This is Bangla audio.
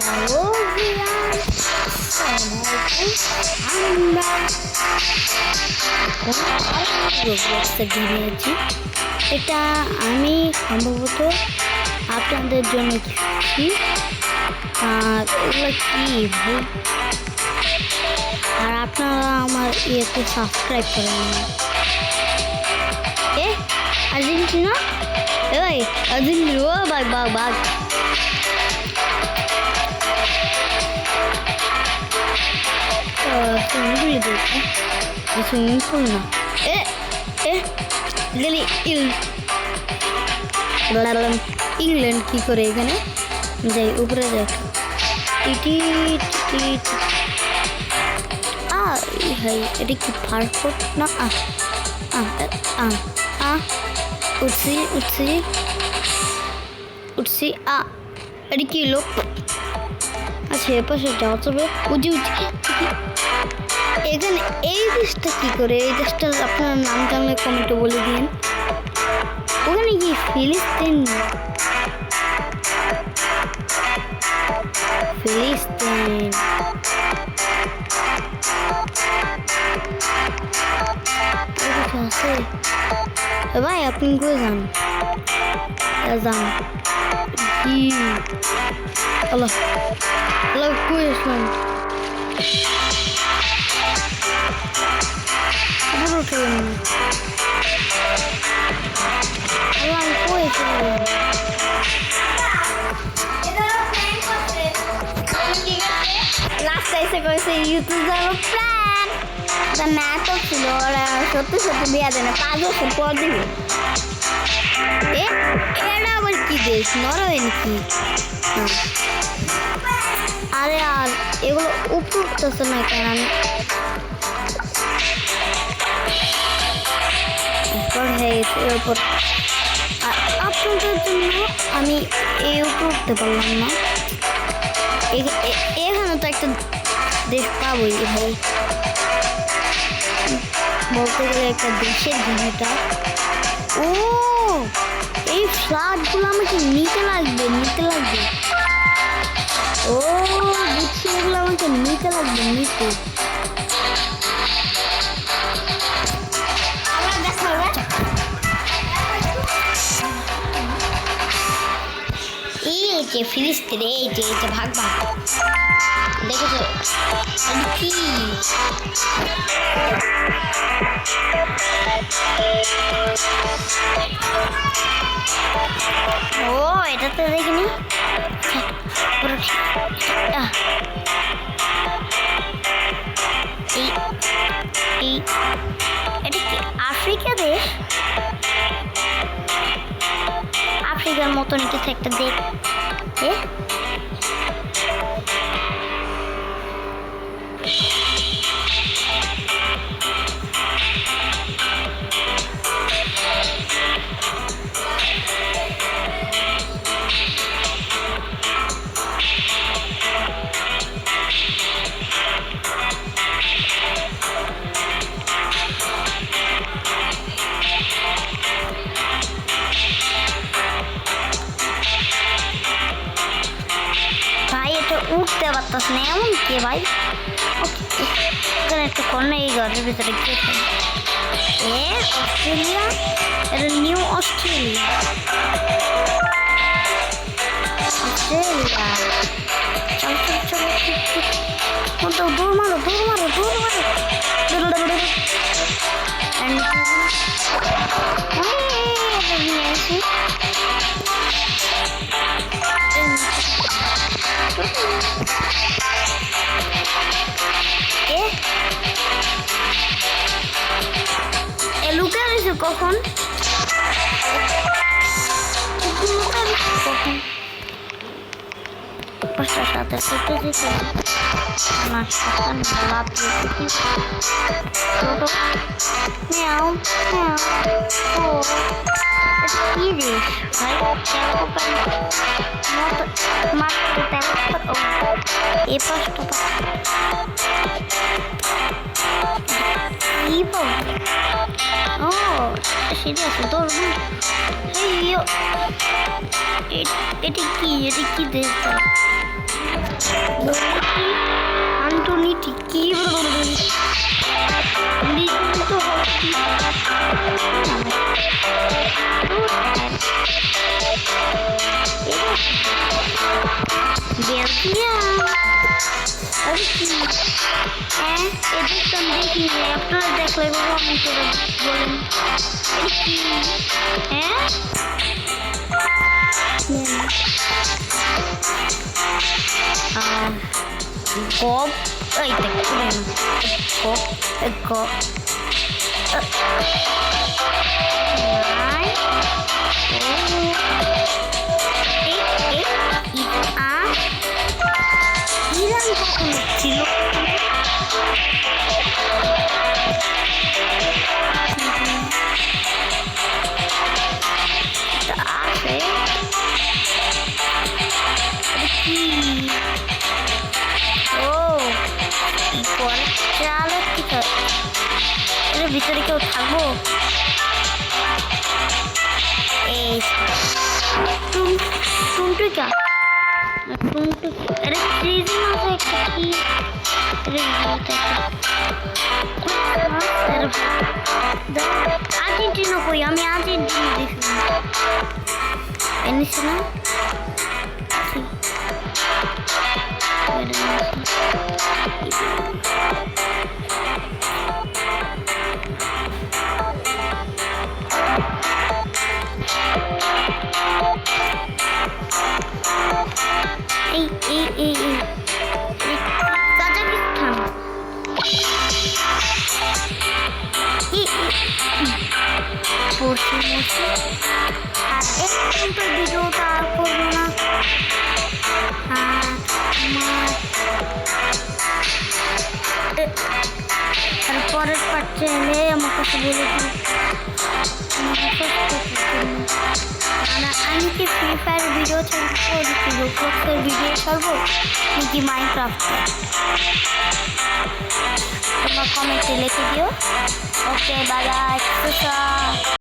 হ্যালো ভিউয়ার, আমরা রোবলক্সে গিয়েছি। এটা আমি সম্ভবত আপনাদের জন্য কি আর এগুলো কি ভাই, আর আপনারা আমার ইয়েতে সাবস্ক্রাইব করেন না। আর্জেন্টিনা ভাই, আর্জেন্টিনা ও বাঘ বাঘ বাঘ। সুইমিং পুল না, ইংল্যান্ড কি করে এখানে যাই, উপরে দেখ। ভাই এটা কি পারফেক্ট না? উঠছি উঠছি উঠছি। এটা কি লোক? আচ্ছা এপাশে যাওয়া যাবে। উঠি এখানে। এই দেশটা কি করে? এই দেশটা আপনার নাম জানলে কমেন্টে বলে দিন। ওখানে কি ফিলিস্তিন? আছে ভাই, আপনি কই যান? যান কি আল্লাহ আল্লাহ, কই আসলাম? রাস্তায় এসে করেছে ইউটিউব যাবো প্ল্যান। নাটক ছিল, ওরা সত্যি সত্যি বিয়া দেয় না, 5 বছর পর দিবে। এটা আবার কি দেশ? নরওয়ে নাকি? আরে আর এগুলো উপরতেছে না কেন? এরপর আপনাদের জন্য আমি এই উপর উঠতে পারলাম না। এখানে তো একটা দেশ পাবোই ভাই, বলতে গেলে একটা দেশের ভূমিটা। ও এই ফ্ল্যাটগুলো আমাকে নিতে লাগবে। ও বুঝছি, এগুলো আমাকে নিতে লাগবে। এই যে ফিলিস্তিন, এই যে ভাগ দেখেছো কি? ও এটা তো দেখিনি। এটা কি আফ্রিকা দেশ? আফ্রিকার মতন কিছু একটা দেশ। উঠতে পারতাস না এমন কে ভাই? একটা কর্নার এই ঘরের ভিতরে কে? অস্ট্রেলিয়া, এটা নিউ অস্ট্রেলিয়া। চল দৌড় মারো। লুকে রয়েছে কখন? সাথে কি জিনিস ভাই? এ পাশটা কি পাবো? ও সিঁড়ি আছে, দৌড়। এটা কি দেশ? আন্টনিটি কি তো বেলজিয়াম আর কি হ্যাঁ এদের তো আমি দেখি আপনারা দেখলে কমেন্ট করে বলেন কি হ্যাঁ গপ এই দেখুন গপ গপ ইরান কখন ছিল আছে ও পরে চাল ঠিক আছে এর ভিতরে কেউ থাকবো এই টুনটুকা अरे फ्रीज में से की अरे अर्जेंटीना को हमें अर्जेंटीना देखना एनिसना কাজাকিস্তান বসে বসে আর একদম তো ভিডিওটা আর করবো না আর পরের পার্ট চাইলে আমার কাছে বলে দিই আমি কি ফ্রি ফায়ার ভিডিও ছাড়বো নাকি রোবলক্সের ভিডিও ছাড়বো নাকি মাইনক্রাফট তোমার কমেন্টে লিখে দিও ওকে বাই বাই